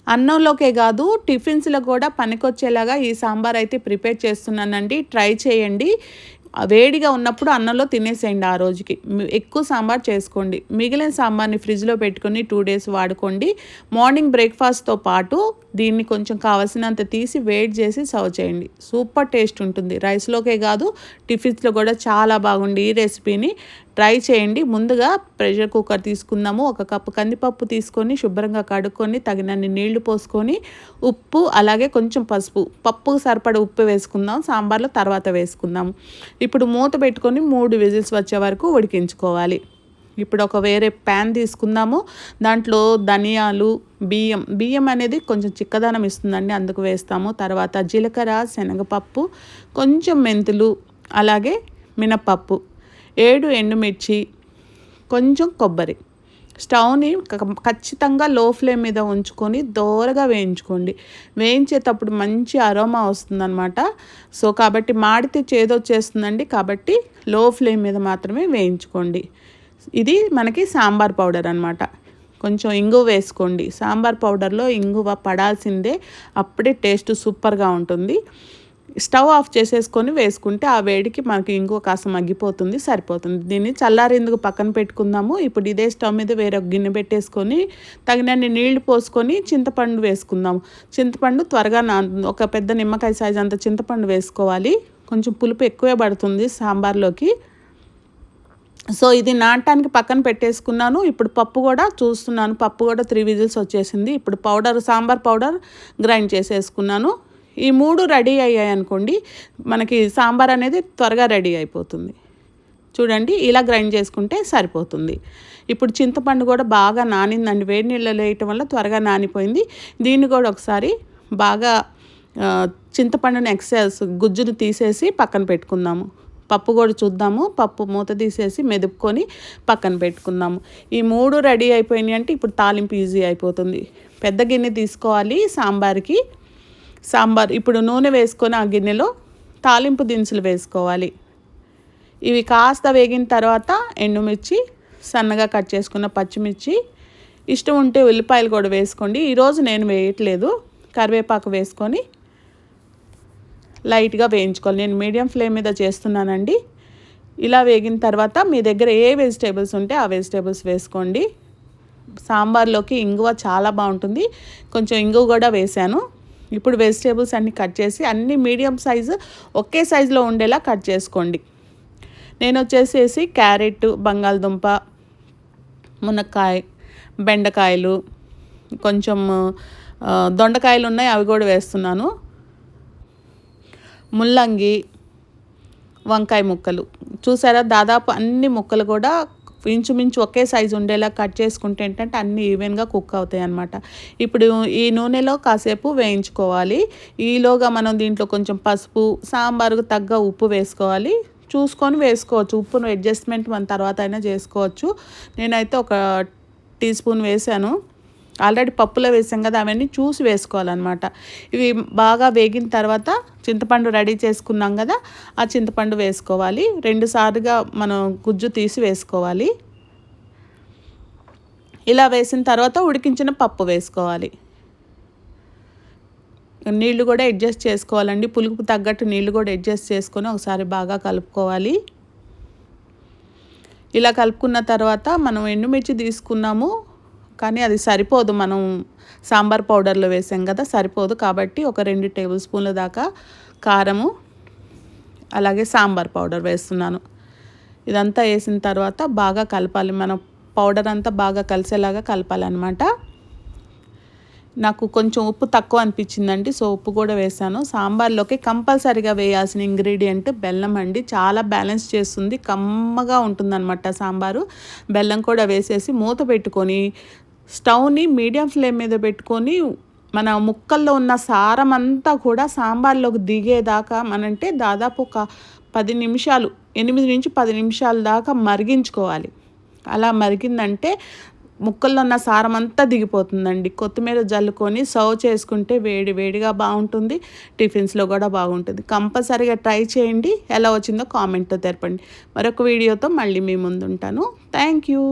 అన్నంలోకే కాదు టిఫిన్స్లో కూడా పనికొచ్చేలాగా ఈ సాంబార్ అయితే ప్రిపేర్ చేస్తున్నానండి. ట్రై చేయండి. వేడిగా ఉన్నప్పుడు అన్నంలో తినేసేయండి ఆ రోజుకి. ఎక్కువ సాంబార్ చేసుకోండి. మిగిలిన సాంబార్ని ఫ్రిడ్జ్లో పెట్టుకొని 2 డేస్ వాడుకోండి. మార్నింగ్ బ్రేక్ఫాస్ట్తో పాటు దీన్ని కొంచెం కావాల్సినంత తీసి వేడి చేసి సర్వ్ చేయండి. సూపర్ టేస్ట్ ఉంటుంది. రైస్లోకే కాదు టిఫిన్స్లో కూడా చాలా బాగుంది. ఈ రెసిపీని ట్రై చేయండి. ముందుగా ప్రెషర్ కుక్కర్ తీసుకుందాము. 1 కప్పు కందిపప్పు తీసుకొని శుభ్రంగా కడుక్కొని తగినన్ని నీళ్లు పోసుకొని ఉప్పు అలాగే కొంచెం పసుపు, పప్పుకు సరిపడ ఉప్పు వేసుకుందాం. సాంబార్లో తర్వాత వేసుకుందాం. ఇప్పుడు మూత పెట్టుకొని 3 విజిల్స్ వచ్చే వరకు ఉడికించుకోవాలి. ఇప్పుడు ఒక వేరే ప్యాన్ తీసుకుందాము. దాంట్లో ధనియాలు, బియ్యం అనేది కొంచెం చిక్కదనం ఇస్తుందండి, అందుకు వేస్తాము. తర్వాత జీలకర్ర, శనగపప్పు, కొంచెం మెంతులు, అలాగే మినపప్పు, 7 ఎండుమిర్చి, కొంచెం కొబ్బరి. స్టవ్ని ఖచ్చితంగా లో ఫ్లేమ్ మీద ఉంచుకొని దోరగా వేయించుకోండి. వేయించేటప్పుడు మంచి అరోమా వస్తుందన్నమాట. సో కాబట్టి మాడితే చేదొచ్చేస్తుందండి. కాబట్టి లో ఫ్లేమ్ మీద మాత్రమే వేయించుకోండి. ఇది మనకి సాంబార్ పౌడర్ అనమాట. కొంచెం ఇంగువ వేసుకోండి. సాంబార్ పౌడర్లో ఇంగువ పడాల్సిందే, అప్పుడే టేస్ట్ సూపర్గా ఉంటుంది. స్టవ్ ఆఫ్ చేసేసుకొని వేసుకుంటే ఆ వేడికి మనకి ఇంగువ కాస్త మగ్గిపోతుంది, సరిపోతుంది. దీన్ని చల్లారేందుకు పక్కన పెట్టుకుందాము. ఇప్పుడు ఇదే స్టవ్ మీద వేరొక గిన్నె పెట్టేసుకొని తగినన్ని నీళ్లు పోసుకొని చింతపండు వేసుకుందాము. చింతపండు త్వరగా ఒక పెద్ద నిమ్మకాయ సైజ్ అంత చింతపండు వేసుకోవాలి. కొంచెం పులుపు ఎక్కువే పడుతుంది సాంబార్లోకి. సో ఇది నానటానికి పక్కన పెట్టేసుకున్నాను. ఇప్పుడు పప్పు కూడా చూస్తున్నాను. పప్పు కూడా 3 విజిల్స్ వచ్చేసింది. ఇప్పుడు సాంబార్ పౌడర్ గ్రైండ్ చేసేసుకున్నాను. ఈ 3 రెడీ అయ్యాయి అనుకోండి, మనకి సాంబార్ అనేది త్వరగా రెడీ అయిపోతుంది. చూడండి, ఇలా గ్రైండ్ చేసుకుంటే సరిపోతుంది. ఇప్పుడు చింతపండు కూడా బాగా నానిందండి. వేడి నీళ్ళలో వేయటం వల్ల త్వరగా నానిపోయింది. దీన్ని కూడా ఒకసారి బాగా చింతపండుని గుజ్జును తీసేసి పక్కన పెట్టుకుందాము. పప్పు కూడా చూద్దాము. పప్పు మూత తీసేసి మెదుపుకొని పక్కన పెట్టుకుందాము. ఈ 3 రెడీ అయిపోయినాయి అంటే ఇప్పుడు తాలింపు ఈజీ అయిపోతుంది. పెద్ద గిన్నె తీసుకోవాలి సాంబార్కి. ఇప్పుడు నూనె వేసుకొని ఆ గిన్నెలో తాలింపు దినుసులు వేసుకోవాలి. ఇవి కాస్త వేగిన తర్వాత ఎండుమిర్చి, సన్నగా కట్ చేసుకున్న పచ్చిమిర్చి, ఇష్టం ఉంటే ఉల్లిపాయలు కూడా వేసుకోండి. ఈరోజు నేను వేయట్లేదు. కరివేపాకు వేసుకొని లైట్గా వేయించుకోవాలి. నేను మీడియం ఫ్లేమ్ మీద చేస్తున్నానండి. ఇలా వేగిన తర్వాత మీ దగ్గర ఏ వెజిటేబుల్స్ ఉంటే ఆ వెజిటేబుల్స్ వేసుకోండి. సాంబార్లోకి ఇంగువ చాలా బాగుంటుంది. కొంచెం ఇంగువ కూడా వేసాను. ఇప్పుడు వెజిటేబుల్స్ అన్నీ కట్ చేసి అన్నీ మీడియం సైజు ఒకే సైజులో ఉండేలా కట్ చేసుకోండి. నేను వచ్చేసేసి క్యారెట్, బంగాళదుంప, మునక్కాయ, బెండకాయలు, కొంచెం దొండకాయలు ఉన్నాయి, అవి కూడా వేస్తున్నాను. ముల్లంగి, వంకాయ ముక్కలు చూసారా, దాదాపు అన్ని ముక్కలు కూడా ఇంచుమించు ఒకే సైజు ఉండేలా కట్ చేసుకుంటే ఏంటంటే అన్నీ ఈవెన్గా కుక్ అవుతాయి అన్నమాట. ఇప్పుడు ఈ నూనెలో కాసేపు వేయించుకోవాలి. ఈలోగా మనం దీంట్లో కొంచెం పసుపు, సాంబారుకు తగ్గ ఉప్పు వేసుకోవాలి. చూసుకొని వేసుకోవచ్చు. ఉప్పును అడ్జస్ట్మెంట్ మన తర్వాత అయినా చేసుకోవచ్చు. నేనైతే 1 టీ స్పూన్ వేసాను. ఆల్రెడీ పప్పులో వేసాం కదా, అవన్నీ చూసి వేసుకోవాలన్నమాట. ఇవి బాగా వేగిన తర్వాత చింతపండు రెడీ చేసుకున్నాం కదా, ఆ చింతపండు వేసుకోవాలి. 2 సార్లుగా మనం గుజ్జు తీసి వేసుకోవాలి. ఇలా వేసిన తర్వాత ఉడికించిన పప్పు వేసుకోవాలి. నీళ్లు కూడా అడ్జస్ట్ చేసుకోవాలండి. పులుపు తగ్గట్టు నీళ్లు కూడా అడ్జస్ట్ చేసుకొని ఒకసారి బాగా కలుపుకోవాలి. ఇలా కలుపుకున్న తర్వాత మనం ఎండుమిర్చి తీసుకున్నాము, కానీ అది సరిపోదు. మనం సాంబార్ పౌడర్లో వేసాం కదా, సరిపోదు. కాబట్టి ఒక 2 టేబుల్ స్పూన్ల దాకా కారము, అలాగే సాంబార్ పౌడర్ వేస్తున్నాను. ఇదంతా వేసిన తర్వాత బాగా కలపాలి. మనం పౌడర్ అంతా బాగా కలిసేలాగా కలపాలన్నమాట. నాకు కొంచెం ఉప్పు తక్కువ అనిపించిందండి, సో ఉప్పు కూడా వేసాను. సాంబార్లోకి కంపల్సరీగా వేయాల్సిన ఇంగ్రీడియంట్ బెల్లం అండి. చాలా బ్యాలెన్స్ చేస్తుంది, కమ్మగా ఉంటుందన్నమాట సాంబారు. బెల్లం కూడా వేసేసి మూత పెట్టుకొని స్టవ్ని మీడియం ఫ్లేమ్ మీద పెట్టుకొని మన ముక్కల్లో ఉన్న సారం అంతా కూడా సాంబార్లోకి దిగేదాకా మనంటే దాదాపు ఒక 10 నిమిషాలు, 8 నుంచి 10 నిమిషాల దాకా మరిగించుకోవాలి. అలా మరిగిందంటే ముక్కల్లో ఉన్న సారం అంతా దిగిపోతుందండి. కొత్తిమీర జల్లుకొని సర్వ్ చేసుకుంటే వేడి వేడిగా బాగుంటుంది. టిఫిన్స్లో కూడా బాగుంటుంది. కంపల్సరీగా ట్రై చేయండి. ఎలా వచ్చిందో కామెంట్తో తెలపండి. మరొక వీడియోతో మళ్ళీ మీ ముందు ఉంటాను. Thank you.